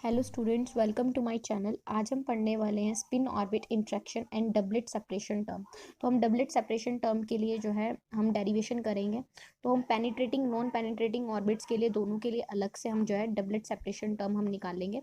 Hello students, welcome to my channel. आज हम पढ़ने वाले हैं spin orbit interaction and doublet separation term. तो हम डबलेट सेपरेशन टर्म के लिए जो है हम डेरिवेशन करेंगे। तो हम पेनिट्रेटिंग नॉन पेनिट्रेटिंग ऑर्बिट्स के लिए दोनों के लिए अलग से हम जो है डबलेट सेपरेशन टर्म हम निकालेंगे।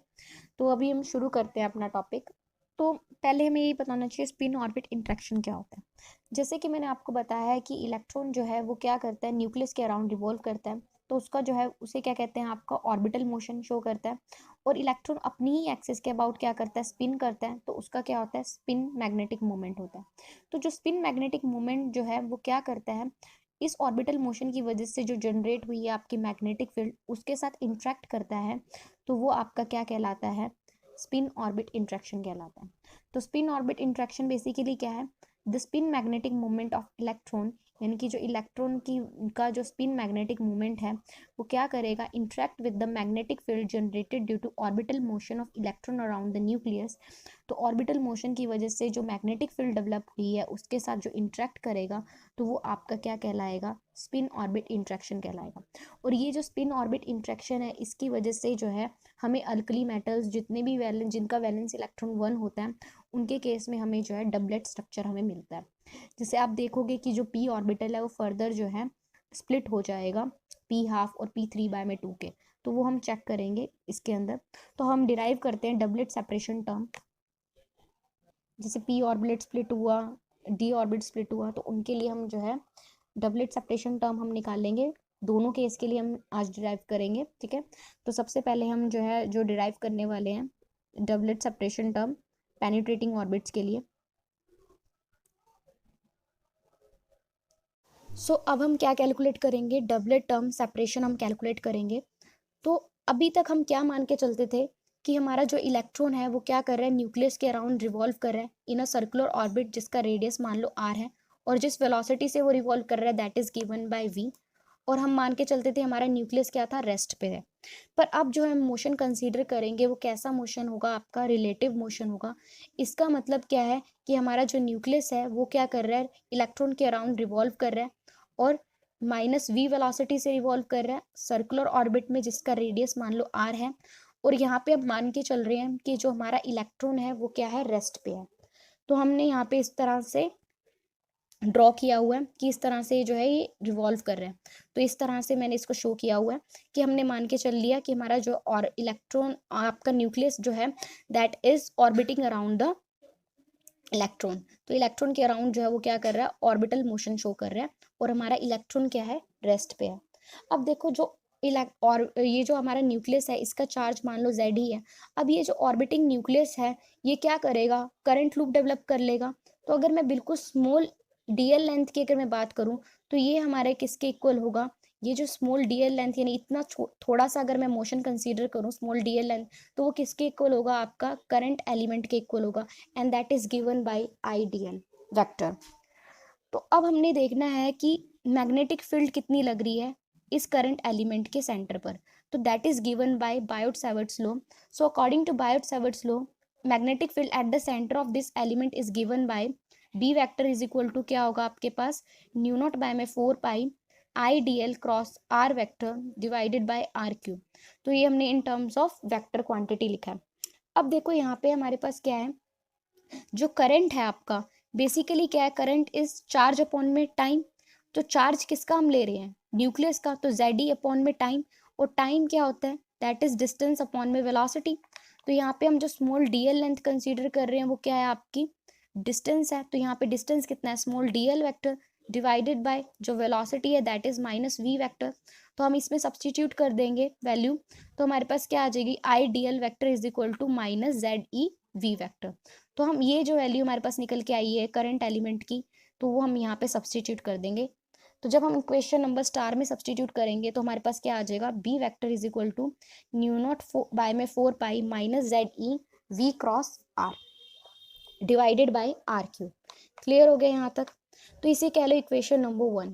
तो अभी हम शुरू करते हैं अपना टॉपिक। तो पहले हमें यही बताना चाहिए स्पिन ऑर्बिट इंटरेक्शन क्या होता है। जैसे कि मैंने आपको बताया है कि इलेक्ट्रॉन जो है वो क्या करता है, न्यूक्लियस के अराउंड रिवॉल्व करता है। तो उसका जो है उसे क्या कहते हैं, आपका ऑर्बिटल मोशन शो करता है। और इलेक्ट्रॉन अपनी ही एक्सिस के अबाउट क्या करता है, स्पिन करता है। तो उसका क्या होता है, स्पिन मैग्नेटिक मोमेंट होता है। तो जो स्पिन मैग्नेटिक मोमेंट जो है वो क्या करता है, इस ऑर्बिटल मोशन की वजह से जो जनरेट हुई है आपकी मैग्नेटिक फील्ड उसके साथ इंटरेक्ट करता है। तो वो आपका क्या कहलाता है, स्पिन ऑर्बिट इंटरेक्शन कहलाता है। तो स्पिन ऑर्बिट इंटरेक्शन बेसिकली क्या है, the spin magnetic moment of electron, यानी कि जो इलेक्ट्रॉन की का जो स्पिन मैग्नेटिक मोमेंट है वो क्या करेगा, interact with the magnetic field generated due to orbital motion of electron around the nucleus. तो ऑर्बिटल मोशन की वजह से जो मैग्नेटिक फील्ड डेवलप हुई है उसके साथ जो इंटरेक्ट करेगा तो वो आपका क्या कहलाएगा, स्पिन ऑर्बिट इंटरेक्शन कहलाएगा। और ये जो स्पिन ऑर्बिट इंटरेक्शन है इसकी वजह से जो है हमें अल्कली मेटल्स जितने भी वैलेंस जिनका वैलेंस इलेक्ट्रॉन 1 होता है उनके केस में हमें जो है डबलेट स्ट्रक्चर हमें मिलता है। जैसे आप देखोगे कि जो पी ऑर्बिटल है वो फर्दर जो है स्प्लिट हो जाएगा पी हाफ और P3/2 के। तो वो हम चेक करेंगे इसके अंदर। तो हम डिराइव करते हैं डबलेट सेपरेशन टर्म। जैसे पी ऑर्बिट स्प्लिट हुआ, डी ऑर्बिट स्प्लिट हुआ, तो उनके लिए हम जो है डबलेट सेपरेशन टर्म हम निकालेंगे। दोनों केस के लिए हम आज डिराइव करेंगे, ठीक है। तो सबसे पहले हम जो है जो डिराइव करने वाले हैं doublet separation term penetrating orbits के लिए। अब हम क्या कैलकुलेट करेंगे, डबलेट टर्म सेपरेशन हम कैलकुलेट करेंगे। तो अभी तक हम क्या मान के चलते थे कि हमारा जो इलेक्ट्रॉन है वो क्या कर रहा है, न्यूक्लियस के अराउंड रिवॉल्व कर रहा है इन अ सर्कुलर ऑर्बिट जिसका रेडियस मान लो r है, और जिस वेलोसिटी से वो रिवॉल्व कर रहा है that is given bye v। और हम मान के चलते थे हमारा न्यूक्लियस क्या था, रेस्ट पे है। पर अब जो हम मोशन कंसीडर करेंगे वो कैसा मोशन होगा, आपका रिलेटिव मोशन होगा। इसका मतलब क्या है कि हमारा जो न्यूक्लियस है वो क्या कर रहा है, इलेक्ट्रॉन के अराउंड रिवॉल्व कर रहा है और -v वेलोसिटी से रिवॉल्व कर रहा है सर्कुलर ऑर्बिट में जिसका रेडियस मान लो r है। और यहाँ पे अब मान के चल रहे हैं कि जो हमारा इलेक्ट्रॉन है वो क्या है, रेस्ट पे है। तो हमने यहाँ पे इस तरह से ड्रॉ किया हुआ है कि इस तरह से जो है ये रिवॉल्व कर रहे हैं। तो इस तरह से मैंने इसको शो किया हुआ है कि हमने मान के चल लिया कि हमारा जो और इलेक्ट्रॉन आपका न्यूक्लियस जो है that is orbiting around the electron. तो इलेक्ट्रॉन के अराउंड जो है वो क्या कर रहा है, ऑर्बिटल मोशन शो कर रहा है। और हमारा इलेक्ट्रॉन क्या है, रेस्ट पे है। अब देखो जो और ये जो हमारा न्यूक्लियस है इसका चार्ज मान लो Z ही है। अब ये जो ऑर्बिटिंग न्यूक्लियस है ये क्या करेगा, करंट लूप डेवलप कर लेगा। तो अगर मैं बिल्कुल स्मॉल डीएल लेंथ की अगर मैं बात करूं तो ये हमारे किसके इक्वल होगा, ये जो स्मॉल डीएल लेंथ यानी इतना थोड़ा सा अगर मैं मोशन कंसीडर करूं स्मॉल डीएल लेंथ, तो वो किसके इक्वल होगा, आपका करंट एलिमेंट के इक्वल होगा। And that is given bye IDL vector. तो अब हमने देखना है कि मैग्नेटिक फील्ड कितनी लग रही है इस करंट एलिमेंट के सेंटर पर। तो that is given by Biot Savart's law. So according to Biot Savart's law magnetic field at the centre of this element is given by B vector is equal to क्या होगा आपके पास, न्यू नॉट बाय में 4 pi I D L cross R vector divided by R cube. तो ये हमने in terms of vector quantity लिखा है। अब देखो यहाँ पे हमारे पास क्या है, जो करंट है आपका बेसिकली क्या है, करंट इज चार्ज अपॉन में टाइम। तो चार्ज किसका हम ले रहे हैं, न्यूक्लियस का, तो Z अपॉन में टाइम। और टाइम क्या होता है, दैट इज डिस्टेंस अपॉन में वेलोसिटी। तो यहाँ पे हम जो स्मॉल डीएल लेंथ कंसीडर कर रहे हैं वो क्या है, आपकी डिस्टेंस है। तो यहाँ पे डिस्टेंस कितना है, small DL vector divided bye जो वेलोसिटी है दैट इज -v वेक्टर। तो हम इसमें सब्सटीट्यूट कर देंगे वैल्यू। तो हमारे पास क्या आ जाएगी, I D L vector is equal to -ZeV vector. तो हम ये जो वैल्यू हमारे पास निकल के आई है करंट एलिमेंट की, तो वो हम यहाँ पे सब्सटीट्यूट कर देंगे। तो जब हम इक्वेशन नंबर स्टार में सब्सटीट्यूट करेंगे तो हमारे पास क्या आ जाएगा, B vector is equal to mu not by में 4 pi -ZeV cross R divided by R cube. Clear हो गया यहाँ तक। तो इसे कह लो इक्वेशन नंबर 1।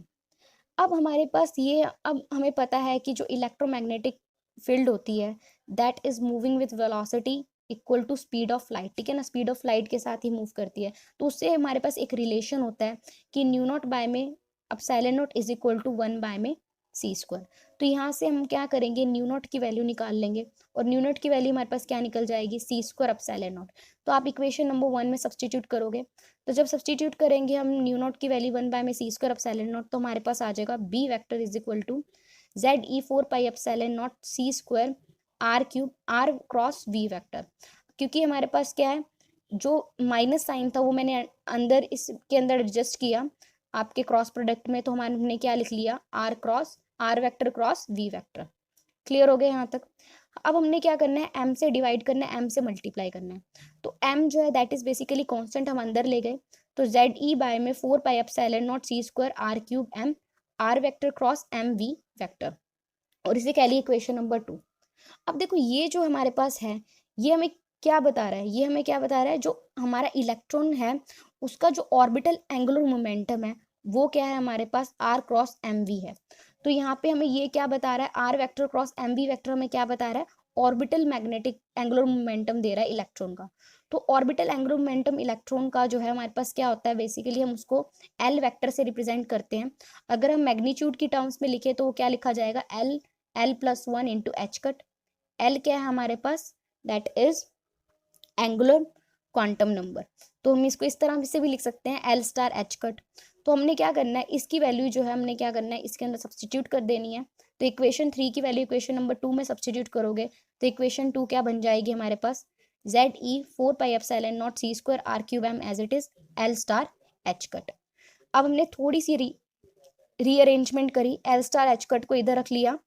अब हमारे पास ये, अब हमें पता है कि जो इलेक्ट्रोमैग्नेटिक फील्ड होती है that is moving with velocity equal to speed of light, ठीक है ना, स्पीड ऑफ लाइट के साथ ही मूव करती है। तो उससे हमारे पास एक रिलेशन होता है कि न्यू नॉट बाय में epsilon nought is equal to 1 by में सी स्क्वायर। तो यहाँ से हम क्या करेंगे, न्यू नॉट की वैल्यू निकाल लेंगे और न्यू नॉट की वैल्यू हमारे पास क्या निकल जाएगी, सी स्क्वायर एप्सिलॉन नॉट। तो आप इक्वेशन नंबर 1 में सब्सटीट्यूट करोगे, तो जब सब्सटीट्यूट करेंगे हम न्यू नॉट की वैल्यू 1 बाय में सी स्क्वायर एप्सिलॉन नॉट, तो हमारे पास आ जाएगा B vector is equal to Z E 4 pi epsilon not C square R cube R cross V vector. क्योंकि हमारे पास क्या है, जो माइनस साइन था वो मैंने अंदर इसके अंदर एडजस्ट किया आपके क्रॉस प्रोडक्ट में, तो हमने क्या लिख लिया, R cross R vector cross V vector. Clear हो गया यहाँ तक। अब हमने क्या करना है, एम से डिवाइड करना है, एम से मल्टीप्लाई करना है। तो एम जो है दैट इज बेसिकली कांस्टेंट, हम अंदर ले गए, तो जेड ई बाय में 4 pi epsilon not C square R cube M R vector cross M V vector, और इसे कह लिए इक्वेशन नंबर 2। अब देखो ये जो हमारे पास है, ये हमें क्या बता रहा है, ये हमें क्या बता रहा है, जो हमारा इलेक्ट्रॉन है उसका जो ऑर्बिटल एंगुलर मोमेंटम है वो क्या है हमारे पास, आर क्रॉस एम वी है। तो यहाँ पे हमें ये क्या बता रहा है, R vector cross M V vector हमें क्या बता रहा है, ऑर्बिटल मैग्नेटिक एंगुलर मोमेंटम दे रहा है इलेक्ट्रॉन का। तो ऑर्बिटल एंगुलर मोमेंटम इलेक्ट्रॉन का जो है हमारे पास क्या होता है, बेसिकली हम उसको एल वेक्टर से रिप्रेजेंट करते हैं। अगर हम मैग्नीट्यूड की टर्म्स में लिखे तो वो क्या लिखा जाएगा, L L plus 1 into H cut. L क्या है हमारे पास, that is angular quantum number. तो हम इसको इस तरह से भी लिख सकते हैं, एल स्टार एच कट। तो हमने क्या करना है, इसकी वैल्यू जो है हमने क्या करना है, इसके अंदर सब्सटीट्यूट कर देनी है। तो इक्वेशन 3 की वैल्यू इक्वेशन नंबर 2 में सब्सटीट्यूट करोगे तो इक्वेशन 2 क्या बन जाएगी हमारे पास, Z E 4 pi epsilon not C square R cube M as it is L star H cut. अब हमने थोड़ी सी रीअरेंजमेंट करी, एल स्टार एच कट को इधर रख लिया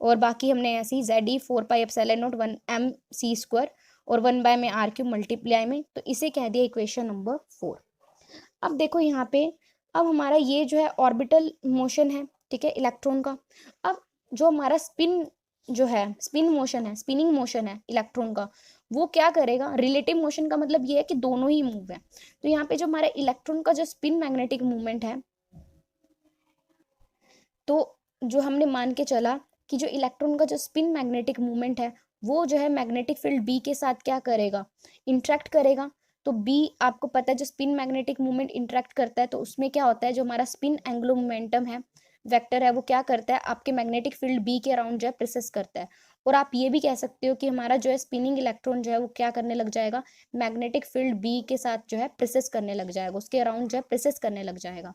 और बाकी हमने ऐसे ही Z E 4 pi epsilon naught 1 M C square और 1 बाय में आर क्यूब मल्टीप्लाई में, तो इसे कह दिया इक्वेशन नंबर 4। अब देखो यहाँ पे, अब हमारा ये जो है ऑर्बिटल मोशन है, ठीक है, इलेक्ट्रॉन का। अब जो हमारा स्पिन जो है, स्पिन मोशन है, स्पिनिंग मोशन है इलेक्ट्रॉन का, वो क्या करेगा, रिलेटिव मोशन का मतलब ये है कि दोनों ही मूव है। तो यहाँ पे जो हमारा इलेक्ट्रॉन का जो स्पिन मैग्नेटिक मूवमेंट है, तो जो हमने मान के चला कि जो इलेक्ट्रॉन का जो स्पिन मैग्नेटिक मूवमेंट है वो जो है मैग्नेटिक फील्ड बी के साथ क्या करेगा, इंटरेक्ट करेगा। तो बी आपको पता है जो स्पिन मैग्नेटिक मूवमेंट इंटरेक्ट करता है, तो उसमें क्या होता है, जो हमारा स्पिन एंगुलर मोमेंटम है वेक्टर है वो क्या करता है, आपके मैग्नेटिक फील्ड बी के अराउंड जो है प्रेसेस करता है। और आप ये भी कह सकते हो कि हमारा जो है स्पिनिंग इलेक्ट्रॉन जो है वो क्या करने लग जाएगा, मैग्नेटिक फील्ड बी के साथ जो है प्रेसेस करने लग जाएगा, उसके अराउंड जो है प्रेसेस करने लग जाएगा।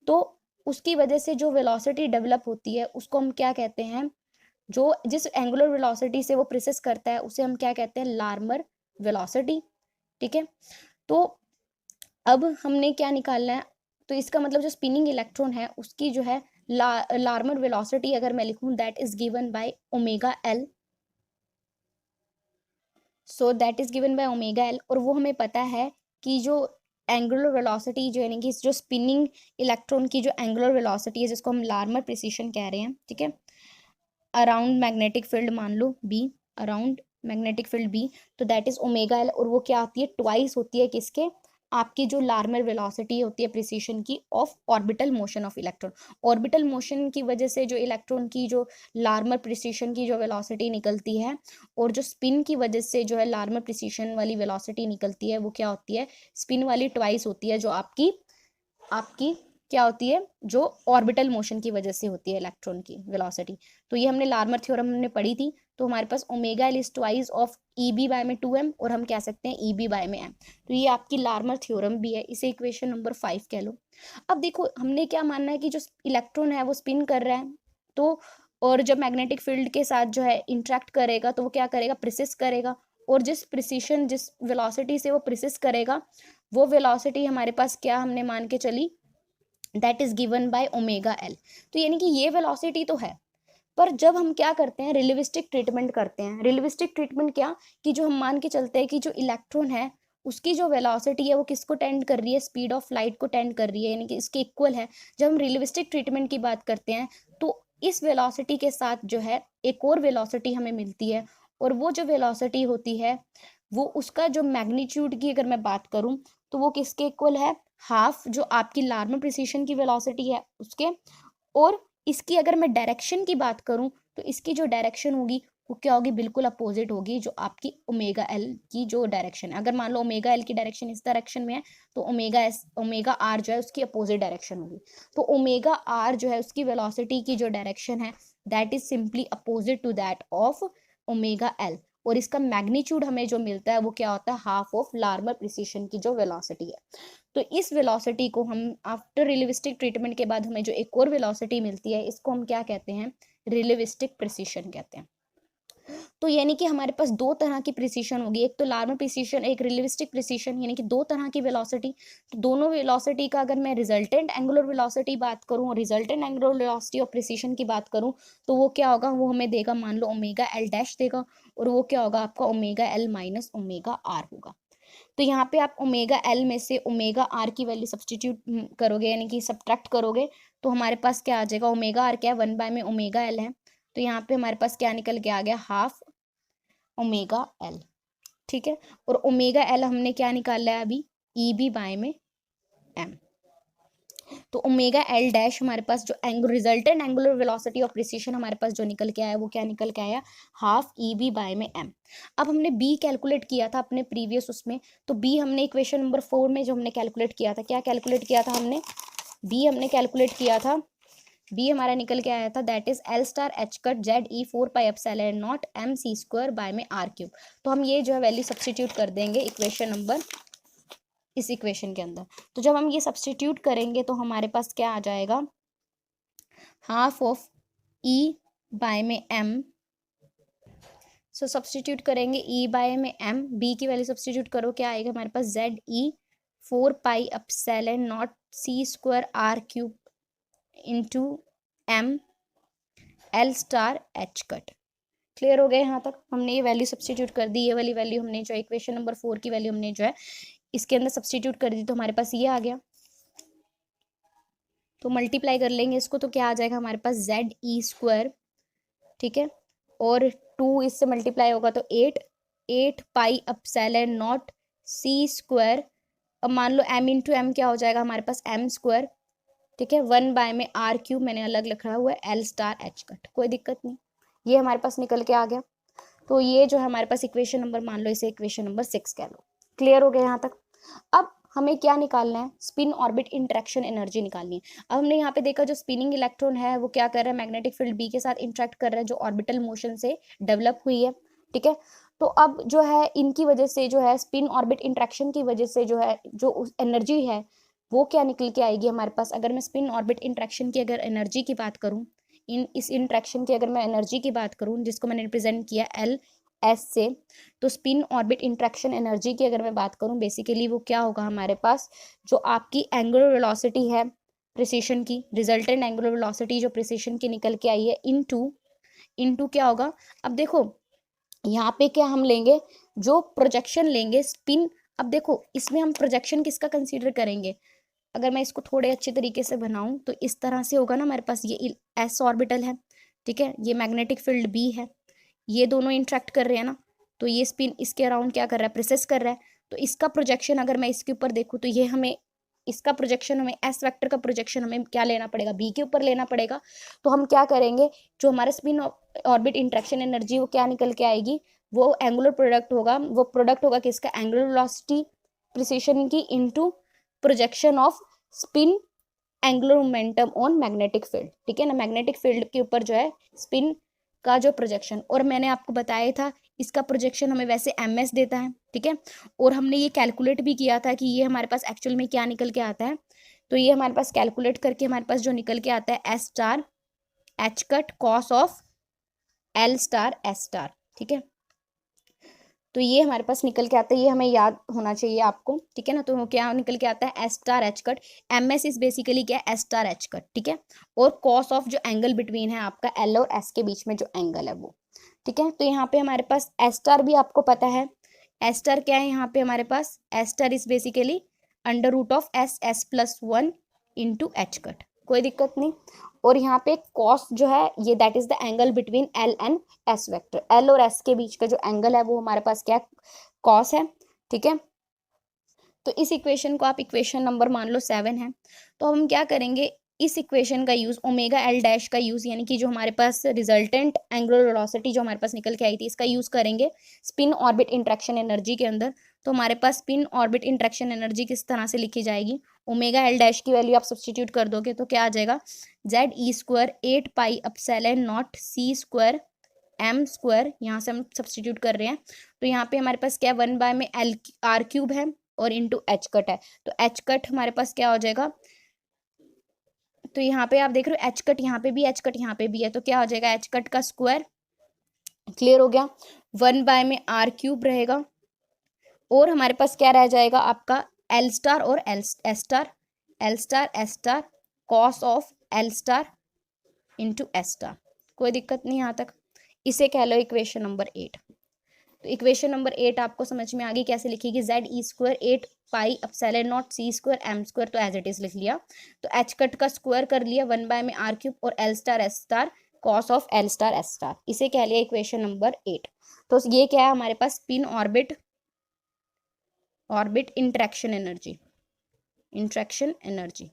तो उसकी वजह से जो वेलोसिटी डेवलप होती है उसको हम क्या कहते हैं, जो जिस एंगुलर वेलोसिटी से वो प्रेसेस करता है उसे हम क्या कहते हैं, लार्मर वेलोसिटी। ठीक है, तो अब हमने क्या निकालना है, तो इसका मतलब जो स्पिनिंग इलेक्ट्रॉन है उसकी जो है लार्मर वेलोसिटी अगर मैं लिखूं, that is given by omega L. So that is given by omega L, और वो हमें पता है कि जो एंगुलर वेलोसिटी जो है कि जो स्पिनिंग इलेक्ट्रॉन की जो एंगुलर वेलोसिटी है जिसको हम लार्मर प्रिसिशन कह रहे हैं, ठीक है, अराउंड मैग्नेटिक फील्ड मान लो B, around magnetic field B, तो दैट इज ओमेगा एल, और वो क्या होती है, ट्वाइस होती है किसके, आपकी जो लार्मर वेलोसिटी होती है प्रिसिशन की of orbital motion of electron. Orbital motion की वजह से जो इलेक्ट्रॉन की जो लार्मर प्रिसिशन की जो वेलोसिटी निकलती है, और जो स्पिन की वजह से जो है लार्मर प्रिसिशन वाली वेलोसिटी निकलती है, वो क्या होती है, स्पिन वाली ट्वाइस होती है, जो आपकी आपकी क्या होती है, जो ऑर्बिटल मोशन की वजह से होती है इलेक्ट्रॉन की वेलोसिटी। तो ये हमने लार्मर थ्योरम हमने पढ़ी थी। तो हमारे पास omega L is twice of E B by में 2m, और हम कह सकते हैं ई बी बाय में m। तो ये आपकी लार्मर थ्योरम भी है, इसे इक्वेशन नंबर 5 कह लो। अब देखो हमने क्या मानना है कि जो इलेक्ट्रॉन है वो स्पिन कर रहा है, तो और जब मैग्नेटिक फील्ड के साथ जो है इंटरेक्ट करेगा तो वो क्या करेगा, प्रिसिस करेगा, और जिस प्रिसिशन जिस वेलोसिटी से वो प्रिसिस करेगा वो वेलोसिटी हमारे पास क्या हमने मान के चली, that is given by omega L. तो यानी कि ये वेलोसिटी तो है, पर जब हम क्या करते हैं, रिलेटिविस्टिक ट्रीटमेंट करते हैं। रिलेटिविस्टिक ट्रीटमेंट क्या, कि जो हम मान के चलते हैं कि जो इलेक्ट्रॉन है उसकी जो वेलोसिटी है वो किसको टेंड कर रही है, स्पीड ऑफ लाइट को टेंड कर रही है, यानी कि इसके इक्वल है। जब हम रिलेटिविस्टिक ट्रीटमेंट की बात करते हैं तो इस वेलोसिटी के साथ जो है एक और वेलोसिटी हमें मिलती है, और वो जो वेलोसिटी होती है वो उसका जो मैग्नीट्यूड की अगर मैं बात करूं तो वो किसके इक्वल है, हाफ जो आपकी लार्मर प्रिसिशन की वेलोसिटी है उसके। और इसकी अगर मैं डायरेक्शन की बात करूं तो इसकी जो डायरेक्शन होगी वो क्या होगी, बिल्कुल अपोजिट होगी जो आपकी ओमेगा एल की जो डायरेक्शन है। अगर मान लो ओमेगा एल की डायरेक्शन इस डायरेक्शन में है तो ओमेगा आर जो है उसकी अपोजिट डायरेक्शन होगी। तो ओमेगा आर जो है उसकी वेलोसिटी की जो डायरेक्शन है that is simply opposite to that of omega L, और इसका मैग्नीट्यूड हमें जो मिलता है वो क्या होता है, हाफ ऑफ लार्मर प्रिसिशन की जो वेलोसिटी है। तो इस वेलोसिटी को हम आफ्टर रिलेटिविस्टिक ट्रीटमेंट के बाद हमें जो एक और वेलोसिटी मिलती है इसको हम क्या कहते हैं, रिलेटिविस्टिक प्रिसिशन कहते हैं। तो यानी कि हमारे पास दो तरह की प्रिसिशन होगी, एक तो लार्मर प्रिसिशन, एक रिलेटिविस्टिक प्रिसिशन, यानी कि दो तरह की वेलोसिटी। तो दोनों वेलोसिटी का अगर मैं रिजल्टेंट एंगुलर वेलोसिटी बात करूं और resultant angular velocity of precision की बात करूं तो वो क्या होगा, वो हमें देगा मान लो ओमेगा एल डैश देगा, और वो क्या होगा आपका omega L minus omega R होगा। तो यहाँ पे आप ओमेगा एल में से ओमेगा आर की वैल्यू सब्सटीट्यूट करोगे, यानी कि सब्ट्रैक्ट करोगे, तो हमारे पास क्या आ जाएगा, ओमेगा आर क्या है, 1 बाय में ओमेगा एल है, तो यहाँ पे हमारे पास क्या निकल के आ गया, हाफ ओमेगा एल। ठीक है, और ओमेगा एल हमने क्या निकाला है अभी, ई बी बाय में एम। तो ओमेगा एल डैश हमारे पास जो resultant angular velocity of precision हमारे पास जो निकल के आया वो क्या निकल के आया, हाफ ई बी बाय में एम। अब हमने बी कैलकुलेट किया था अपने प्रीवियस उसमें, तो बी हमने इक्वेशन नंबर 4 में जो हमने कैलकुलेट किया था, क्या कैलकुलेट किया था हमने, बी हमने कैलकुलेट किया था, बी हमारा निकल के आया था that is L star H cut Z E 4 pi epsilon naught M C square by में आर क्यूब। तो हम ये जो है वैल्यू सब्सटीट्यूट कर देंगे इक्वेशन नंबर, इस इक्वेशन के अंदर। तो जब हम ये सब्सटीट्यूट करेंगे तो हमारे पास क्या आ जाएगा, हाफ ऑफ ई बाय में एम। सो सब्सटीट्यूट करेंगे ई बाय में एम, बी की वैल्यू सब्सटीट्यूट करो, क्या आएगा हमारे पास, Z E 4 pi epsilon not C square R cube into M L star H cut. Clear हो गया, यहाँ तक हमने ये वैल्यू सब्सटीट्यूट कर दी, ये वाली वैल्यू हमने जो इक्वेशन नंबर 4 की वैल्यू हमने जो है इसके अंदर सब्सटीट्यूट कर दी, तो हमारे पास ये आ गया। तो मल्टीप्लाई कर लेंगे इसको तो क्या आ जाएगा हमारे पास, जेड ई स्क्वायर, ठीक है, और 2 इससे मल्टीप्लाई होगा तो 8 pi epsilon not C square, अब मान लो एम इंटू एम क्या हो जाएगा हमारे पास, एम स्क्वायर, ठीक है, 1 बाय में आर क्यूब मैंने अलग लिखा हुआ है एल स्टार एच कट, कोई दिक्कत नहीं, ये हमारे पास निकल के आ गया। तो ये जो है हमारे पास इक्वेशन नंबर, मान लो इसे इक्वेशन नंबर 6 कह लो। क्लियर हो गया यहाँ तक। अब हमें क्या निकालना है, स्पिन ऑर्बिट इंटरेक्शन एनर्जी निकालनी है। अब हमने यहाँ पे देखा जो स्पिनिंग इलेक्ट्रॉन है वो क्या कर रहा है, मैग्नेटिक फील्ड बी के साथ इंटरेक्ट कर रहा है जो ऑर्बिटल मोशन से डेवलप हुई है, ठीक है। तो अब जो है इनकी वजह से जो है स्पिन ऑर्बिट इंटरेक्शन की वजह से जो है जो एनर्जी है वो क्या निकल के आएगी हमारे पास। अगर मैं स्पिन ऑर्बिट इंटरेक्शन की अगर एनर्जी की बात करूं, इस इंटरेक्शन की अगर मैं एनर्जी की बात करूं जिसको मैंने रिप्रेजेंट किया एल एस से, तो स्पिन ऑर्बिट इंटरेक्शन एनर्जी की अगर मैं बात करूं बेसिकली वो क्या होगा हमारे पास, जो आपकी एंगुलर वेलोसिटी है प्रिसिशन की, रिजल्टेंट एंगुलर वेलोसिटी जो प्रिसिशन की निकल के आई है इनटू क्या होगा। अब देखो यहाँ पे क्या हम लेंगे, जो प्रोजेक्शन लेंगे स्पिन, अब देखो इसमें हम प्रोजेक्शन किसका कंसीडर करेंगे, अगर मैं इसको थोड़े अच्छे तरीके से बनाऊं तो इस तरह से होगा ना हमारे पास, ये एस ऑर्बिटल है, ठीक है, ये मैग्नेटिक फील्ड बी है, ये दोनों इंटरेक्ट कर रहे हैं ना, तो ये स्पिन इसके अराउंड क्या कर रहा है, प्रेसेस कर रहा है। तो इसका प्रोजेक्शन अगर मैं इसके ऊपर देखूँ तो ये हमें इसका प्रोजेक्शन, हमें एस वेक्टर का प्रोजेक्शन हमें क्या लेना पड़ेगा, बी के ऊपर लेना पड़ेगा। तो हम क्या करेंगे, जो हमारा स्पिन ऑर्बिट इंटरेक्शन एनर्जी वो क्या निकल के आएगी, वो एंगुलर प्रोडक्ट होगा, वो प्रोडक्ट होगा किसका, एंगुलर वेलोसिटी प्रिसिशन की into projection off spin angular momentum on magnetic field, ठीक है ना, मैग्नेटिक फील्ड के ऊपर जो है स्पिन का जो प्रोजेक्शन। और मैंने आपको बताया था इसका प्रोजेक्शन हमें वैसे एमएस देता है, ठीक है, और हमने ये कैलकुलेट भी किया था कि ये हमारे पास एक्चुअल में क्या निकल के आता है। तो ये हमारे पास कैलकुलेट करके हमारे पास जो निकल के आता है S star H cut cos of L star S star, ठीक है। तो ये हमारे पास निकल के आता है, ये हमें याद होना चाहिए आपको, ठीक है ना। तो क्या निकल के आता है S star H cut, M S is basically क्या है, एस स्टार एच कट, ठीक है, और कॉस ऑफ जो एंगल बिटवीन है आपका एल और एस के बीच में जो एंगल है वो, ठीक है। तो यहाँ पे हमारे पास एस स्टार भी आपको पता है, एस स्टार क्या है यहाँ पे हमारे पास, S star is basically under root of S S plus 1 into H cut, कोई दिक्कत नहीं। और यहाँ पे कॉस जो है ये that is the angle between L and S vector, L और एस के बीच का जो एंगल है वो हमारे पास क्या कॉस है, ठीक है। तो इस इक्वेशन को आप इक्वेशन नंबर मान लो 7 है। तो हम क्या करेंगे, इस इक्वेशन का यूज़ ओमेगा एल डैश का यूज़, यानी कि जो हमारे पास रिजल्टेंट एंगुलर वेलोसिटी जो हमारे पास निकल के आई थी, इसका यूज़ करेंगे स्पिन ऑर्बिट इंटरेक्शन एनर्जी के अंदर। तो हमारे पास स्पिन ऑर्बिट इंटरेक्शन एनर्जी किस तरह से लिखी जाएगी, ओमेगा एल डैश की वैल्यू आप सब्सटीट्यूट कर दोगे तो क्या आ जाएगा, Z E square 8 pi epsilon not C square M square, यहाँ से हम सब्सटीट्यूट कर रहे हैं। तो यहाँ पे हमारे पास क्या है, 1 बाय में एल आर क्यूब है और इंटू एच कट है, तो एच कट हमारे पास क्या हो जाएगा, तो यहाँ पे आप देख रहे हो एच कट यहाँ पे भी, एच कट यहाँ पे भी है, तो क्या हो जाएगा एच कट का स्क्वायर, क्लियर हो गया। 1 बाय में आर क्यूब रहेगा और हमारे पास क्या रह जाएगा आपका एल स्टार और L star, L star S star cos of L star into S star. कोई दिक्कत नहीं यहाँ तक, इसे कह लो इक्वेशन नंबर 8। तो इक्वेशन नंबर 8 आपको समझ में आ गई कैसे लिखेगी, Z E square 8 pi epsilon not C square M square, तो एज इट इज लिख लिया। तो एच कट का स्क्वायर कर लिया 1 बाय में आर क्यूब और L star S star cos of L star S star, इसे कह लिया इक्वेशन नंबर 8। तो ये क्या है हमारे पास, spin orbit orbit interaction energy, interaction energy,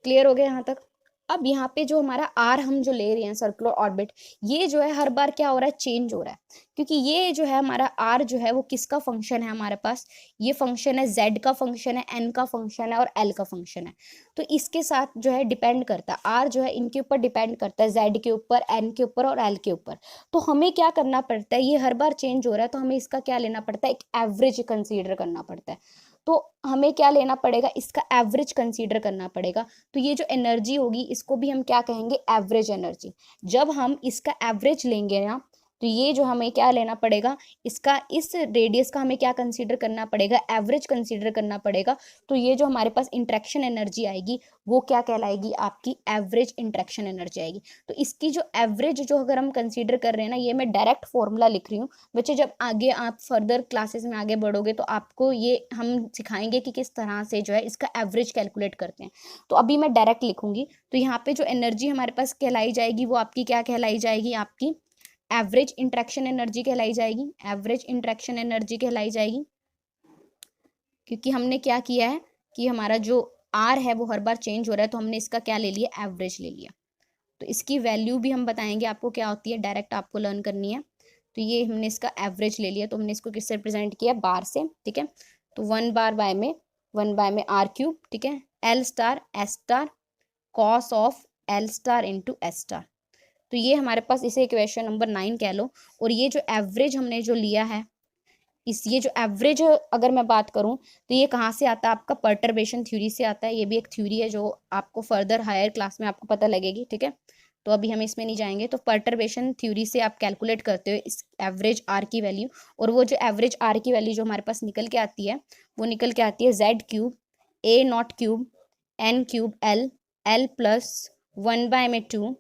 clear हो गया यहाँ तक। अब यहाँ पे जो हमारा आर हम जो ले रहे हैं सर्कुलर ऑर्बिट, ये जो है हर बार क्या हो रहा है, चेंज हो रहा है, क्योंकि ये जो है हमारा आर जो है वो किसका फंक्शन है हमारे पास, ये फंक्शन है जेड का फंक्शन है, एन का फंक्शन है और एल का फंक्शन है। तो इसके साथ जो है डिपेंड करता है, आर जो है इनके ऊपर डिपेंड करता है, जेड के ऊपर, एन के ऊपर और एल के ऊपर। तो हमें क्या करना पड़ता है, ये हर बार चेंज हो रहा है, तो हमें इसका क्या लेना पड़ता है, एक एवरेज कंसीडर करना पड़ता है। तो हमें क्या लेना पड़ेगा, इसका एवरेज कंसीडर करना पड़ेगा। तो ये जो एनर्जी होगी इसको भी हम क्या कहेंगे, एवरेज एनर्जी। जब हम इसका एवरेज लेंगे ना, तो ये जो हमें क्या लेना पड़ेगा, इसका इस रेडियस का हमें क्या कंसीडर करना पड़ेगा, एवरेज कंसीडर करना पड़ेगा। तो ये जो हमारे पास इंटरेक्शन एनर्जी आएगी वो क्या कहलाएगी, आपकी एवरेज इंटरेक्शन एनर्जी आएगी। तो इसकी जो एवरेज जो अगर हम कंसीडर कर रहे हैं ना, ये मैं डायरेक्ट फॉर्मूला लिख रही हूँ बच्चे, जब आगे आप फर्दर क्लासेस में आगे बढ़ोगे तो आपको ये हम सिखाएंगे कि किस तरह से जो है इसका एवरेज कैलकुलेट करते हैं। तो अभी मैं डायरेक्ट लिखूंगी, तो यहाँ पे जो एनर्जी हमारे पास कहलाई जाएगी वो आपकी क्या कहलाई जाएगी, आपकी एवरेज इंटरेक्शन एनर्जी कहलाई जाएगी, एवरेज इंटरेक्शन एनर्जी कहलाई जाएगी। क्योंकि हमने क्या किया है कि हमारा जो आर है वो हर बार चेंज हो रहा है, तो हमने इसका क्या ले लिया, एवरेज ले लिया। तो इसकी वैल्यू भी हम बताएंगे आपको क्या होती है, डायरेक्ट आपको लर्न करनी है। तो ये हमने इसका एवरेज ले लिया, तो हमने इसको किससे रिप्रेजेंट किया, बार से, ठीक है। तो 1 बाय में आर क्यूब, ठीक है, L star S star cos of L star into S star. तो ये हमारे पास इसे इक्वेशन नंबर 9 कह लो। और ये जो एवरेज हमने जो लिया है, ये जो एवरेज अगर मैं बात करूं तो ये कहाँ से आता है, आपका पर्टर्बेशन थ्योरी से आता है। ये भी एक थ्योरी है जो आपको फर्दर हायर क्लास में आपको पता लगेगी, ठीक है। तो अभी हम इसमें नहीं जाएंगे। तो पर्टर्बेशन थ्योरी से आप कैलकुलेट करते हो इस एवरेज आर की वैल्यू, और वो जो एवरेज आर की वैल्यू जो हमारे पास निकल के आती है वो निकल के आती है Z cube A naught cube N cube L L plus 1/2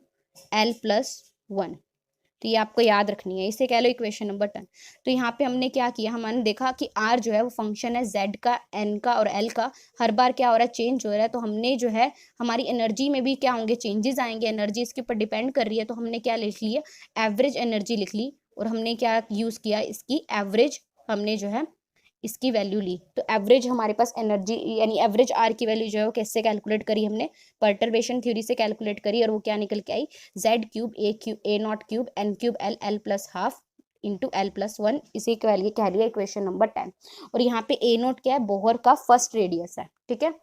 L plus 1। तो ये आपको याद रखनी है, इसे कह लो इक्वेशन नंबर 10। तो यहाँ पे हमने क्या किया, हमने देखा कि आर जो है वो फंक्शन है जेड का, एन का और एल का, हर बार क्या हो रहा है, चेंज हो रहा है। तो हमने जो है हमारी एनर्जी में भी क्या होंगे, चेंजेस आएंगे, एनर्जी इसके ऊपर डिपेंड कर रही है। तो हमने क्या लिख लिया, एवरेज एनर्जी लिख ली, और हमने क्या यूज़ किया, इसकी एवरेज हमने जो है इसकी वैल्यू ली। तो एवरेज हमारे पास एनर्जी यानी एवरेज आर की वैल्यू जो है वो कैसे कैलकुलेट करी, हमने पर्टर्बेशन थ्योरी से कैलकुलेट करी, और वो क्या निकल के आई, Z cube A naught cube N cube L L plus half into L plus 1। इसी के वैल्यू कह लिया इक्वेशन नंबर 10। और यहाँ पे ए नोट क्या है, बोहर का फर्स्ट रेडियस है, ठीक है।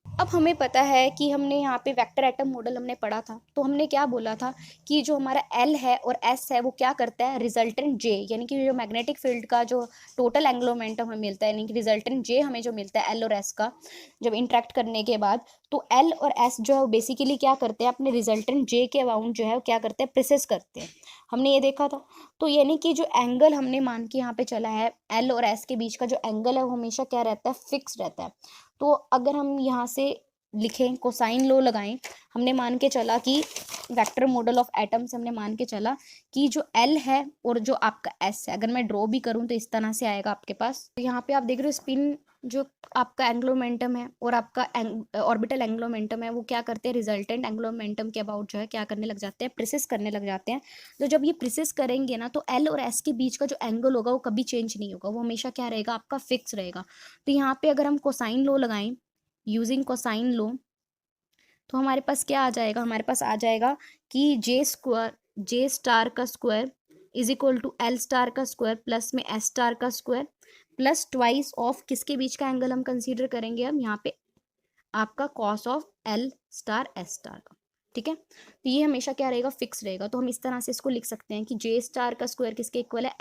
अब हमें पता है कि हमने यहाँ पे वेक्टर एटम मॉडल हमने पढ़ा था, तो हमने क्या बोला था कि जो हमारा एल है और एस है वो क्या करता है, रिजल्टेंट जे, यानी कि जो मैग्नेटिक फील्ड का जो टोटल एंगुलर मोमेंटम हमें मिलता है, यानी कि रिजल्टेंट जे हमें जो मिलता है एल और एस का जब इंटरेक्ट करने के बाद, तो एल और एस जो है बेसिकली क्या करते हैं, अपने रिजल्टेंट जे के अराउंड जो है क्या करते हैं, प्रेसेस करते हैं। हमने ये देखा था। तो यानी कि जो एंगल हमने मान के यहाँ पे चला है, एल और एस के बीच का जो एंगल है वो हमेशा क्या रहता है, फिक्स रहता है। तो अगर हम यहाँ से लिखें, कोसाइन लॉ लगाएं, हमने मान के चला कि वेक्टर मॉडल ऑफ एटम से हमने मान के चला कि जो एल है और जो आपका एस है, अगर मैं ड्रॉ भी करूं तो इस तरह से आएगा आपके पास। तो यहाँ पे आप देख रहे हो स्पिन जो आपका एंगुलर मोमेंटम है और आपका ऑर्बिटल एंगुलर मोमेंटम है वो क्या करते हैं, रिजल्टेंट एंगुलर मोमेंटम के अबाउट जो है क्या करने लग जाते हैं, प्रेसिस करने लग जाते हैं। तो जब ये प्रेसिस करेंगे ना, तो एल और एस के बीच का जो एंगल होगा वो कभी चेंज नहीं होगा, वो हमेशा क्या रहेगा, आपका फिक्स रहेगा। तो यहाँ पे अगर हम कोसाइन लॉ लगाएं, यूजिंग कोसाइन लॉ, तो हमारे पास क्या आ जाएगा, हमारे पास आ जाएगा कि जे स्टार का square is equal to L star का स्क्वायर प्लस में एस स्टार का स्क्वायर प्लस ट्वाइस ऑफ किसके बीच का एंगल हम कंसीडर करेंगे अब यहाँ पे आपका cos of L star S star का। ठीक है, तो ये हमेशा क्या रहेगा, फिक्स रहेगा। तो हम इस तरह से इसको लिख सकते हैं कि जे स्टार का स्क्वायर किसके इक्वल है,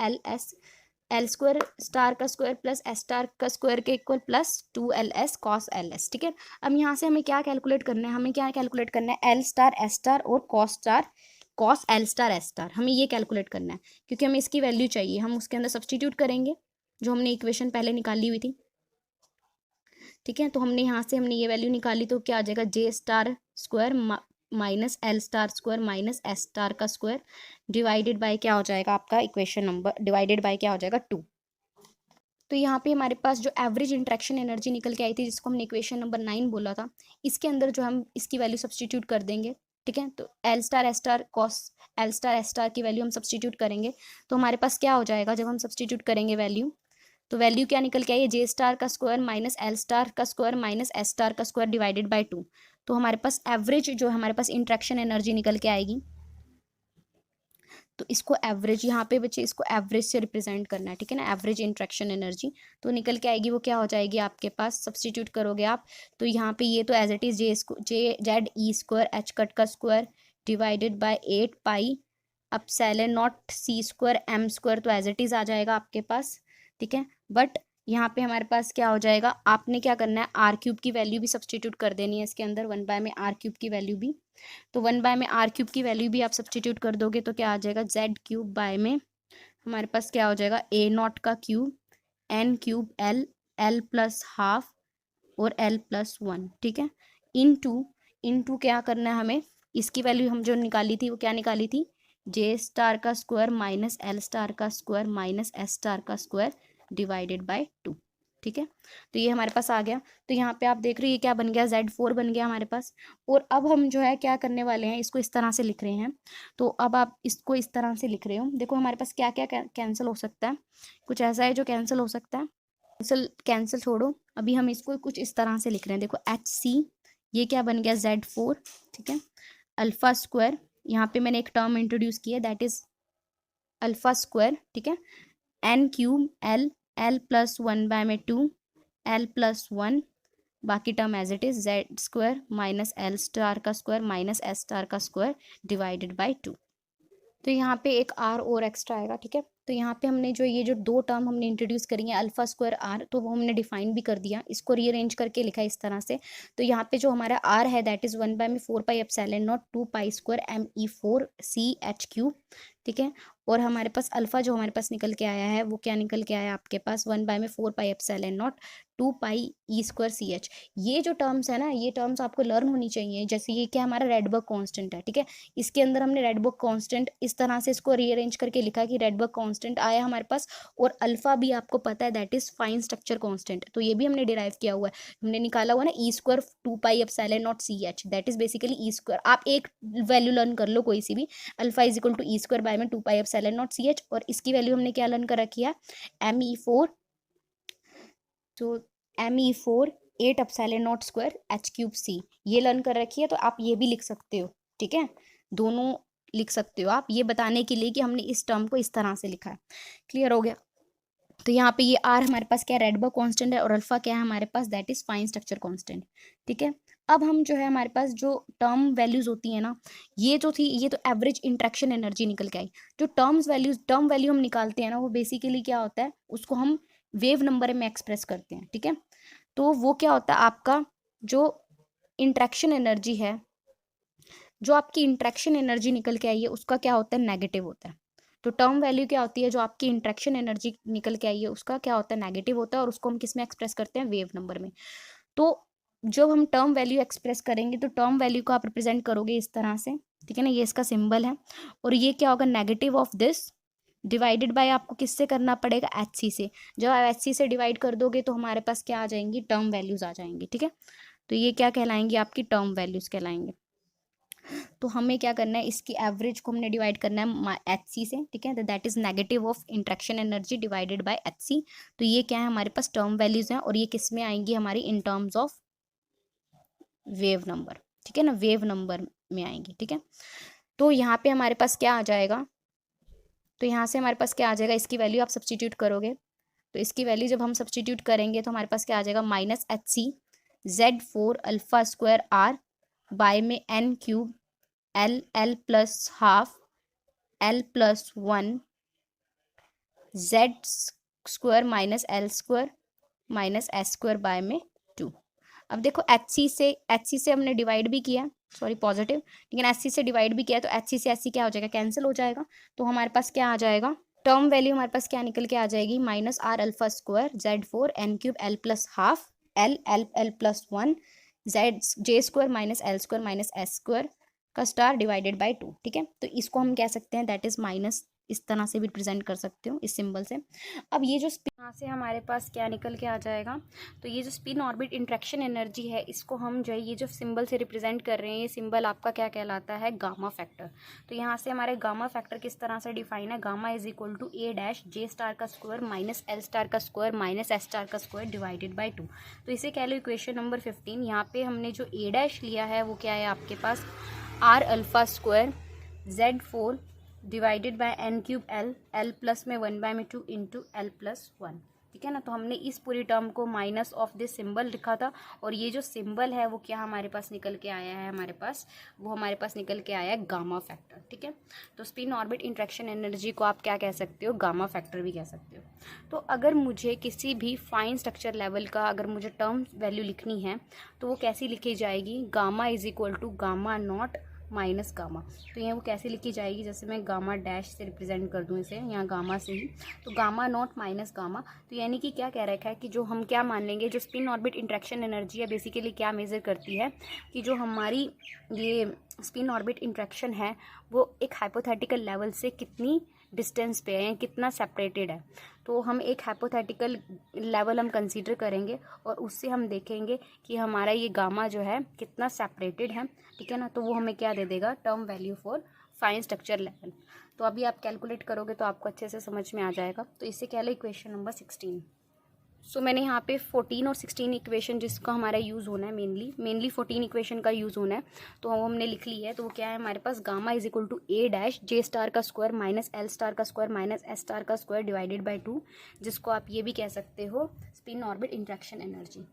एल स्क्वायर स्टार का स्क्वायर प्लस एस स्टार का स्क्वायर के equal plus 2ls cos L S. ठीक है, अब यहाँ से हमें क्या कैलकुलेट करना है, हमें क्या कैलकुलेट करना है, एल स्टार एस स्टार और cos L star S star, हमें ये कैलकुलेट करना है क्योंकि हमें इसकी वैल्यू चाहिए। हम उसके अंदर सब्सटीट्यूट करेंगे जो हमने इक्वेशन पहले निकाली हुई थी। ठीक है, तो हमने यहाँ से हमने ये वैल्यू निकाली तो क्या आ जाएगा, J star square minus L star square minus S star का स्क्वायर डिवाइडेड बाय क्या हो जाएगा आपका इक्वेशन नंबर, डिवाइडेड बाय क्या हो जाएगा 2। तो यहाँ पे हमारे पास जो एवरेज इंट्रैक्शन एनर्जी निकल के आई थी जिसको हमने इक्वेशन नंबर 9 बोला था, इसके अंदर जो हम इसकी वैल्यू सब्सटीट्यूट कर देंगे। ठीक है, तो L star S star cos L star S star की वैल्यू हम सब्सटीट्यूट करेंगे तो हमारे पास क्या हो जाएगा, जब हम सब्सटीट्यूट करेंगे वैल्यू तो वैल्यू क्या निकल के आई है, जे स्टार का स्क्वायर माइनस एल स्टार का स्क्वायर माइनस एस स्टार का स्क्वायर डिवाइडेड बाय 2। तो हमारे पास एवरेज जो हमारे पास इंट्रैक्शन एनर्जी निकल के आएगी, तो इसको एवरेज यहाँ पे बच्चे इसको एवरेज से रिप्रेजेंट करना है। ठीक है ना, एवरेज इंट्रैक्शन एनर्जी तो निकल के आएगी, वो क्या हो जाएगी आपके पास, सब्सटीट्यूट करोगे आप तो यहाँ पे ये तो as it is J Z E square H cut का square divided by 8 pi epsilon naught C square M square, तो एज इट इज आ जाएगा आपके पास। ठीक है, बट यहाँ पे हमारे पास क्या हो जाएगा, आपने क्या करना है, आर क्यूब की वैल्यू भी सब्सटीट्यूट कर देनी है इसके अंदर, 1 बाय में आर क्यूब की वैल्यू भी, तो 1 बाय में आर क्यूब की वैल्यू भी आप सब्सटीट्यूट कर दोगे तो क्या आ जाएगा, जेड क्यूब बाय में हमारे पास क्या हो जाएगा, ए नॉट का cube N cube L L plus half और एल प्लस 1। ठीक है, इन टू क्या करना है हमें, इसकी वैल्यू हम जो निकाली थी वो क्या निकाली थी, जे स्टार का स्क्वायर माइनस एल स्टार का स्क्वायर माइनस एस स्टार का स्क्वायर डिवाइडेड बाय 2। ठीक है, तो ये हमारे पास आ गया। तो यहाँ पे आप देख रहे हो ये क्या बन गया, Z4 बन गया हमारे पास। और अब हम जो है क्या करने वाले हैं, इसको इस तरह से लिख रहे हैं। तो अब आप इसको इस तरह से लिख रहे हो, देखो हमारे पास क्या क्या कैंसिल हो सकता है, कुछ ऐसा है जो कैंसिल हो सकता है, कैंसिल छोड़ो, अभी हम इसको कुछ इस तरह से लिख रहे हैं। देखो HC ये क्या बन गया, Z4। ठीक है, अल्फा स्क्वायर यहाँ पे मैंने एक टर्म इंट्रोड्यूस किया दैट इज अल्फा स्क्वायर। ठीक है, N cube L L plus 1 by में 2 एल प्लस 1, बाकी term as it is Z square minus L star का स्क्वायर माइनस एस स्टार का स्क्वायर डिवाइडेड बाय 2। तो यहाँ पे एक आर और एक्स्ट्रा आएगा। ठीक है, तो यहाँ पे हमने जो ये जो दो टर्म हमने इंट्रोड्यूस करी है अल्फा स्क्वायर आर, तो वो हमने डिफाइन भी कर दिया, इसको रीअरेंज करके लिखा है इस तरह से। तो यहाँ पे जो हमारा आर है दैट इज 1 बाय में 4 pi epsilon not 2 pi square ME4CH3। ठीक है, और हमारे पास अल्फा जो हमारे पास निकल के आया है वो क्या निकल के आया आपके पास, 1 बाय में 4 pi epsilon not 2 pi E2CH। ये जो टर्म्स है ना, ये टर्म्स आपको लर्न होनी चाहिए। जैसे ये क्या हमारा रेडबर्ग कांस्टेंट है। ठीक है, इसके अंदर हमने रेडबर्ग कांस्टेंट इस तरह से इसको रीअरेंज करके लिखा कि रेडबर्ग कांस्टेंट आया हमारे पास, और अल्फा भी आपको पता है that is fine structure constant, तो ये भी हमने डिराइव किया हुआ है, हमने निकाला हुआ ना E2 2 pi epsilon not CH, that is basically E2। आप एक वैल्यू लर्न कर लो कोई सी भी, alpha is equal to E2 by में 2 पाई एप्सिलॉन नॉट CH, और इसकी वैल्यू हमने क्या लर्न कर रखी है, ME4, तो ME4 8 epsilon not square H3C ये लर्न कर रखी है, तो आप ये भी लिख सकते हो। ठीक है, दोनों लिख सकते हो आप, ये बताने के लिए कि हमने इस टर्म को इस तरह से लिखा है। क्लियर हो गया, तो यहाँ पे ये आर हमारे पास क्या रेडबर्ग कांस्टेंट है और अल्फा क्या है हमारे पास, that is fine structure constant. ठीक है, अब हम जो है हमारे पास जो टर्म वैल्यूज होती है ना, ये जो थी ये तो एवरेज इंट्रैक्शन एनर्जी निकल के आई। जो टर्म वैल्यू हम निकालते हैं ना, वो बेसिकली क्या होता है, उसको हम वेव नंबर में एक्सप्रेस करते हैं। ठीक है, तो वो क्या होता है आपका जो इंट्रैक्शन एनर्जी है, जो आपकी इंट्रैक्शन एनर्जी निकल के आई है उसका क्या होता है, नेगेटिव होता है। तो टर्म वैल्यू क्या होती है, जो आपकी इंट्रैक्शन एनर्जी निकल के आई है उसका क्या होता है, नेगेटिव होता है, और उसको हम किस में एक्सप्रेस करते हैं, वेव नंबर में। तो जब हम टर्म वैल्यू एक्सप्रेस करेंगे तो टर्म वैल्यू को आप रिप्रेजेंट करोगे इस तरह से। ठीक है ना, ये इसका सिंबल है, और ये क्या होगा, negative of this divided by आपको किससे करना पड़ेगा, HC से। जब आप HC से डिवाइड कर दोगे तो हमारे पास क्या आ जाएंगी, टर्म वैल्यूज आ जाएंगी। ठीक है, तो ये क्या कहलाएंगी, आपकी टर्म वैल्यूज कहलाएंगे। तो हमें क्या करना है, इसकी एवरेज को हमने डिवाइड करना है HC से। ठीक है, तो that is negative of interaction energy divided by HC। तो ये क्या है हमारे पास टर्म वैल्यूज हैं, और ये किस में आएंगी हमारी, इन टर्म्स ऑफ वेव नंबर। ठीक है ना, वेव नंबर में आएंगी। ठीक है, तो यहाँ पे हमारे पास क्या आ जाएगा, तो यहाँ से हमारे पास क्या आ जाएगा, इसकी वैल्यू आप सब्सटीट्यूट करोगे, तो इसकी वैल्यू जब हम सब्सटीट्यूट करेंगे तो हमारे पास क्या आ जाएगा, minus H C Z four alpha square R by में N cube L L plus half L plus one Z square minus L square minus S square by में 2। अब देखो एच सी से हमने डिवाइड भी किया, सॉरी पॉजिटिव, लेकिन H C से डिवाइड भी किया, तो एच सी से एच सी क्या हो जाएगा, कैंसिल हो जाएगा। तो हमारे पास क्या आ जाएगा, टर्म वैल्यू हमारे पास क्या निकल के आ जाएगी, minus R alpha square Z four N cube L plus half L L L plus one Z J square minus L square minus S square का स्टार डिवाइडेड बाय 2। ठीक है, तो इसको हम कह सकते हैं दैट इज माइनस, इस तरह से भी प्रेजेंट कर सकते हो इस सिंबल से। अब ये जो यहाँ से हमारे पास क्या निकल के आ जाएगा, तो ये जो स्पिन ऑर्बिट इंट्रैक्शन एनर्जी है, इसको हम जो है ये जो सिंबल से रिप्रेजेंट कर रहे हैं, ये सिंबल आपका क्या कहलाता है, गामा फैक्टर। तो यहाँ से हमारे गामा फैक्टर किस तरह से डिफाइन है, gamma is equal to A dash J star का स्क्वायर माइनस एल स्टार का स्क्वायर माइनस एस स्टार का स्क्वायर डिवाइडेड बाई 2। तो इसे कह लो इक्वेशन नंबर 15। यहाँ पे हमने जो ए डैश लिया है वो क्या है आपके पास, R alpha square Z four divided by N cube L L plus में 1/2 इंटू एल प्लस 1। ठीक है ना, तो हमने इस पूरी टर्म को माइनस ऑफ दिस सिंबल लिखा था, और ये जो सिंबल है वो क्या हमारे पास निकल के आया है, हमारे पास वो हमारे पास निकल के आया है गामा फैक्टर। ठीक है, तो स्पिन ऑर्बिट इंट्रैक्शन एनर्जी को आप क्या कह सकते हो, गामा फैक्टर भी कह सकते हो। तो अगर मुझे किसी भी फाइन स्ट्रक्चर लेवल का अगर मुझे टर्म वैल्यू लिखनी है तो वो कैसी लिखी जाएगी, gamma is equal to gamma naught minus gamma. तो यहाँ वो कैसे लिखी जाएगी, जैसे मैं गामा डैश से रिप्रेजेंट कर दूँ इसे, यहाँ गामा से ही, तो गामा नॉट माइनस गामा। तो यानी कि क्या कह रखा है कि जो हम क्या मान लेंगे, जो स्पिन ऑर्बिट इंट्रैक्शन एनर्जी है बेसिकली क्या मेज़र करती है कि जो हमारी ये स्पिन ऑर्बिट इंट्रैक्शन है वो एक हाइपोथेटिकल लेवल से कितनी डिस्टेंस पे है या कितना सेपरेटेड है। तो हम एक हाइपोथेटिकल लेवल हम कंसीडर करेंगे और उससे हम देखेंगे कि हमारा ये गामा जो है कितना सेपरेटेड है। ठीक है ना, तो वो हमें क्या दे देगा, term value for fine structure level. तो अभी आप कैलकुलेट करोगे तो आपको अच्छे से समझ में आ जाएगा। तो इससे क्या है इक्वेशन नंबर 16। सो मैंने यहाँ पे 14 और 16 इक्वेशन जिसका हमारा यूज़ होना है, मेनली 14 इक्वेशन का यूज़ होना है, तो वो हमने लिख ली है। तो वो क्या है हमारे पास, gamma is equal to A dash J star का स्क्वायर माइनस एल स्टार का स्क्वायर माइनस एस स्टार का स्क्वायर डिवाइडेड बाई 2, जिसको आप ये भी कह सकते हो स्पिन ऑर्बिट इंट्रैक्शन एनर्जी।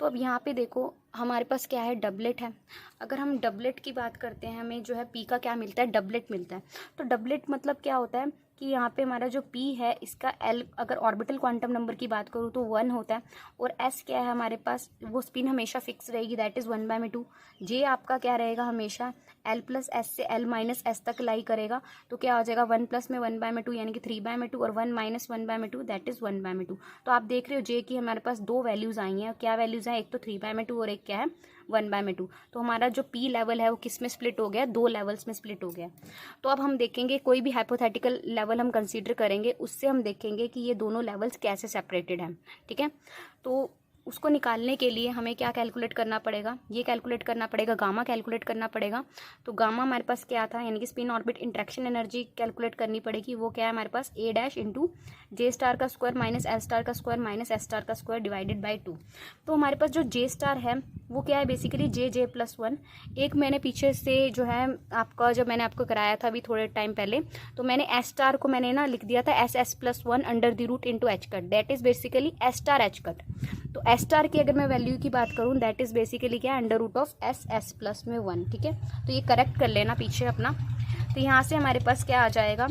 तो अब यहाँ पे देखो हमारे पास क्या है, डबलेट है। अगर हम डबलेट की बात करते हैं, हमें जो है पी का क्या मिलता है, डबलेट मिलता है। तो डबलेट मतलब क्या होता है कि यहाँ पे हमारा जो P है इसका L अगर ऑर्बिटल क्वांटम नंबर की बात करूँ तो 1 होता है, और S क्या है हमारे पास, वो स्पिन हमेशा फिक्स रहेगी, दैट इज़ 1/2। J आपका क्या रहेगा, हमेशा L प्लस S से L माइनस S तक लाई करेगा, तो क्या हो जाएगा 1 प्लस में 1/2 यानी कि 3/2, और 1 माइनस 1/2 दैट इज़ 1/2। तो आप देख रहे हो J की हमारे पास दो वैल्यूज़ आई हैं, क्या वैल्यूज़ हैं, एक तो 3/2 और एक क्या है 1/2। तो हमारा जो P लेवल है वो किस में स्प्लिट हो गया, दो लेवल्स में स्प्लिट हो गया। तो अब हम देखेंगे कोई भी हाइपोथेटिकल लेवल हम कंसीडर करेंगे, उससे हम देखेंगे कि ये दोनों लेवल्स कैसे सेपरेटेड हैं। ठीक है, तो उसको निकालने के लिए हमें क्या कैलकुलेट करना पड़ेगा, ये कैलकुलेट करना पड़ेगा, गामा कैलकुलेट करना पड़ेगा। तो गामा हमारे पास क्या था, यानी कि spin orbit interaction energy calculate करनी पड़ेगी। वो क्या है हमारे पास, ए डैश इंटू जे स्टार का स्क्वायर माइनस एल स्टार का स्क्वायर माइनस एस स्टार का स्क्वायर डिवाइडेड बाई 2। तो हमारे पास जो जे स्टार है वो क्या है, बेसिकली जे प्लस 1। एक मैंने पीछे से जो है आपका, जब मैंने आपको कराया था अभी थोड़े टाइम पहले, तो मैंने एस स्टार को मैंने ना लिख दिया था S plus 1 under the root into H cut, that is basically S star H cut. तो एस स्टार की अगर मैं वैल्यू की बात करूँ दैट इज बेसिकली क्या, under root of S plus में 1। ठीक है, तो ये करेक्ट कर लेना पीछे अपना। तो यहाँ से हमारे पास क्या आ जाएगा,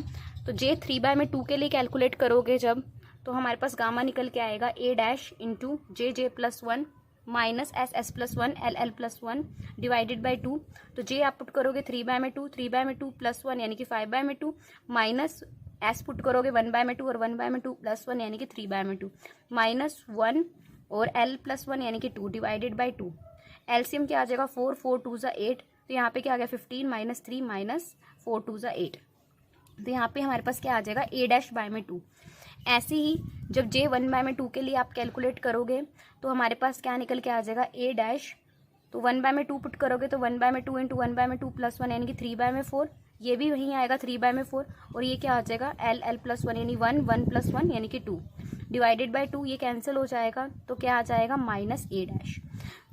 तो जे 3/2 के लिए कैलकुलेट करोगे जब, तो हमारे पास गामा निकल के आएगा A dash into J plus 1 minus S plus 1 L plus 1 divided by 2। तो जे आप पुट करोगे 3/2 प्लस 1 यानी कि 5/2 माइनस एस पुट करोगे 1/2 और 1/2 प्लस 1 यानी कि 3/2 माइनस 1 और एल प्लस 1 यानी कि 2 डिवाइडेड बाई 2। एलसीएम क्या आ जाएगा, 4 4 2 8। तो यहाँ पे क्या आ गया 15 माइनस 3 माइनस 4 2 8। तो यहाँ पे हमारे पास क्या आ जाएगा, ए डैश बाय में 2। ऐसे ही जब जे 1/2 के लिए आप कैलकुलेट करोगे तो हमारे पास क्या निकल के आ जाएगा, ए डैश, तो 1/2 पुट करोगे तो 1/2 इंटू 1/2 प्लस 1 यानी कि 3/4। ये भी वहीं आएगा 3/4, और ये क्या आ जाएगा एल प्लस 1 यानी 1 1 प्लस 1 यानी कि 2। डिवाइडेड बाय 2, ये कैंसिल हो जाएगा, तो क्या आ जाएगा माइनस ए डैश।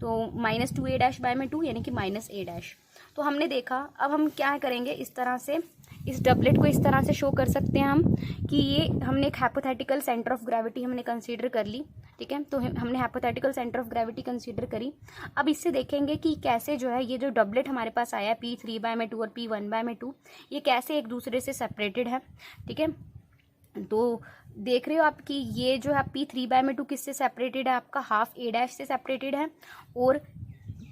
तो माइनस 2a डैश बाय में 2 यानी कि माइनस ए डैश। तो हमने देखा, अब हम क्या करेंगे, इस तरह से इस डबलेट को इस तरह से शो कर सकते हैं हम कि ये हमने एक हाइपोथेटिकल सेंटर ऑफ ग्रेविटी हमने कंसीडर कर ली, ठीक है। तो हमने hypothetical centre of gravity consider करी। अब इससे देखेंगे कि कैसे जो है ये जो डबलेट हमारे पास आया P3/2 और P1/2, ये कैसे एक दूसरे से सेपरेटेड है, ठीक है। तो देख रहे हो आप कि ये जो है P3/2 किससे सेपरेटेड है, आपका हाफ ए डैश से सेपरेटेड है, और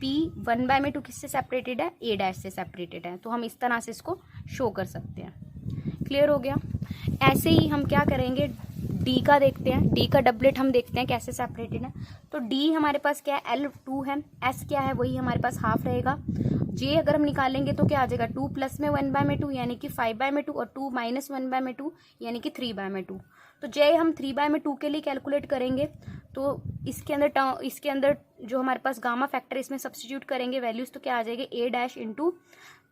P1/2 किससे सेपरेटेड है, ए डैश से सेपरेटेड है। तो हम इस तरह से इसको शो कर सकते हैं। क्लियर हो गया। ऐसे ही हम क्या करेंगे, डी का देखते हैं, डी का डबलेट हम देखते हैं कैसे सेपरेटेड है। तो डी हमारे पास क्या है, L2 है, S क्या है, वही हमारे पास हाफ रहेगा। जे अगर हम निकालेंगे तो क्या आ जाएगा, 2 प्लस में 1/2 यानी कि 5/2 और 2 माइनस 1/2 यानी कि 3/2। तो जे हम 3/2 के लिए कैलकुलेट करेंगे, तो इसके अंदर जो हमारे पास गामा फैक्टर इसमें सब्स्टिट्यूट करेंगे वैल्यूज, तो क्या आ जाएगा ए डैश इंटू,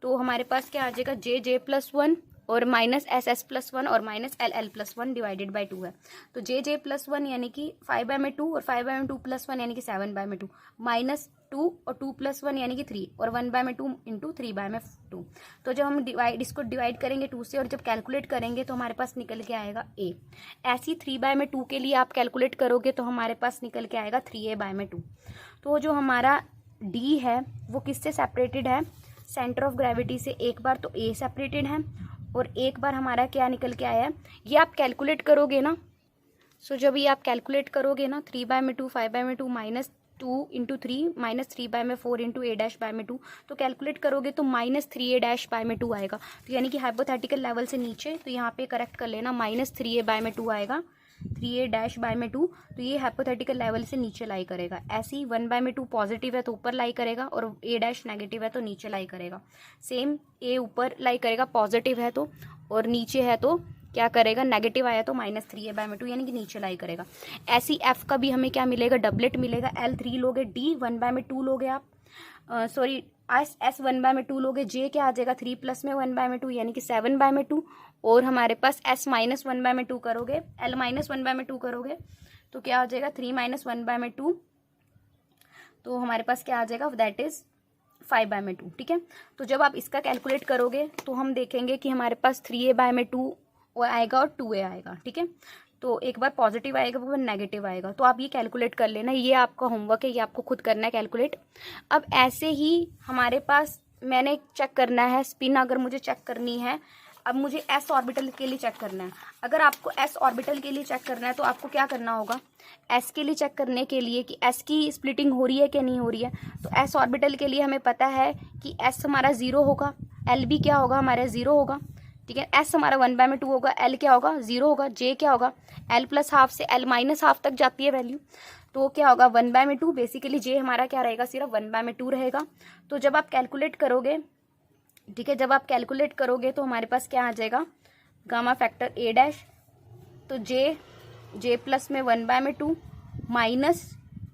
तो हमारे पास क्या आ जाएगा J+1 और माइनस SS+1 और माइनस LL+1 डिवाइडेड बाय 2 है। तो J+1 यानी कि 5/2 और 5/2+1 यानी कि 7/2, माइनस 2 और 2+1 यानी कि 3 और 1/2 इंटू 3/2। तो जब हम इसको डिवाइड करेंगे 2 से और जब कैलकुलेट करेंगे तो हमारे पास निकल के आएगा A। ऐसी 3/2 के लिए आप कैलकुलेट करोगे तो हमारे पास निकल के आएगा 3A/2। तो जो हमारा D है वो किससे सेपरेटेड है, सेंटर ऑफ ग्रेविटी से। एक बार तो A सेपरेटेड है और एक बार हमारा क्या निकल के आया है, ये आप कैलकुलेट करोगे ना। सो जब ये आप कैलकुलेट करोगे ना, 3/2 5/2 minus 2 into 3 minus 3/4 into A dash by में 2, तो कैलकुलेट करोगे तो माइनस 3a डैश बाय में 2 आएगा। तो यानी कि हाइपोथेटिकल लेवल से नीचे, तो यहाँ पे करेक्ट कर लेना, माइनस 3a बाय में 2 आएगा, 3a डैश बाय में 2। तो ये हाइपोथेटिकल लेवल से नीचे लाई करेगा। ऐसे ही 1/2 पॉजिटिव है तो ऊपर लाई करेगा और a डैश नेगेटिव है तो नीचे लाई करेगा। सेम a ऊपर लाई करेगा पॉजिटिव है तो, और नीचे है तो क्या करेगा, नेगेटिव आया तो माइनस 3a/2 यानी कि नीचे लाई करेगा। ऐसी f का भी हमें क्या मिलेगा, डबलेट मिलेगा। L3 लोगे, D 1/2 लोगे आप, सॉरी S 1/2 लोगे, J क्या आ जाएगा 3 प्लस में 1/2 यानी कि 7/2, और हमारे पास S माइनस 1/2 करोगे, L माइनस 1/2 करोगे तो क्या आ जाएगा 3 माइनस 1/2, तो हमारे पास क्या आ जाएगा, दैट इज 5/2, ठीक है। तो जब आप इसका कैलकुलेट करोगे तो हम देखेंगे कि हमारे पास 3a/2 आएगा और 2a आएगा, ठीक है। तो एक बार पॉजिटिव आएगा, वो नेगेटिव आएगा। तो आप ये कैलकुलेट कर लेना, ये आपका होमवर्क है, ये आपको खुद करना है कैलकुलेट। अब ऐसे ही हमारे पास मैंने चेक करना है स्पिन, अगर मुझे चेक करनी है, अब मुझे एस ऑर्बिटल के लिए चेक करना है। अगर आपको एस ऑर्बिटल के लिए चेक करना है तो आपको क्या करना होगा, एस के लिए चेक करने के लिए कि एस की स्प्लिटिंग हो रही है कि नहीं हो रही है, तो एस ऑर्बिटल के लिए हमें पता है कि एस हमारा 0 होगा, एल भी क्या होगा, हमारा 0 होगा, ठीक है। एस हमारा 1/2 होगा, एल क्या होगा 0 होगा, जे क्या होगा एल प्लस हाफ से एल माइनस हाफ तक जाती है वैल्यू, तो क्या होगा 1/2। बेसिकली जे हमारा क्या रहेगा, सिर्फ 1/2 रहेगा। तो जब आप कैलकुलेट करोगे, ठीक है, जब आप कैलकुलेट करोगे तो हमारे पास क्या आ जाएगा, गामा फैक्टर ए डैश, तो जे प्लस में 1/2 माइनस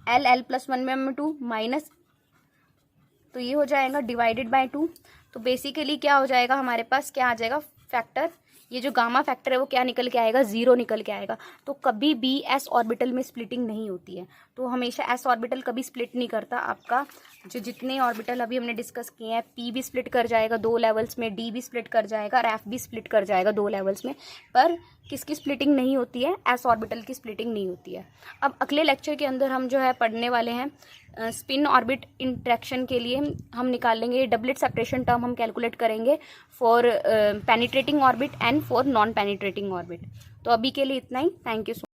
एल प्लस 1/2 माइनस, तो ये हो जाएगा डिवाइडेड बाय 2। तो बेसिकली क्या हो जाएगा, हमारे पास क्या आ जाएगा फैक्टर, ये जो गामा फैक्टर है वो क्या निकल के आएगा, 0 निकल के आएगा। तो कभी भी एस ऑर्बिटल में स्प्लिटिंग नहीं होती है, तो हमेशा एस ऑर्बिटल कभी स्प्लिट नहीं करता। आपका जो जितने ऑर्बिटल अभी हमने डिस्कस किए हैं, पी भी स्प्लिट कर जाएगा 2 लेवल्स में, डी भी स्प्लिट कर जाएगा और एफ भी स्प्लिट कर जाएगा 2 लेवल्स में, पर किसकी स्प्लिटिंग नहीं होती है, एस ऑर्बिटल की स्प्लिटिंग नहीं होती है। अब अगले लेक्चर के अंदर हम जो है पढ़ने वाले हैं स्पिन ऑर्बिट इंटरेक्शन के लिए हम निकालेंगे डबलेट सेपरेशन टर्म, हम कैलकुलेट करेंगे for penetrating orbit and for non penetrating orbit. तो अभी के लिए इतना ही, थैंक यू सो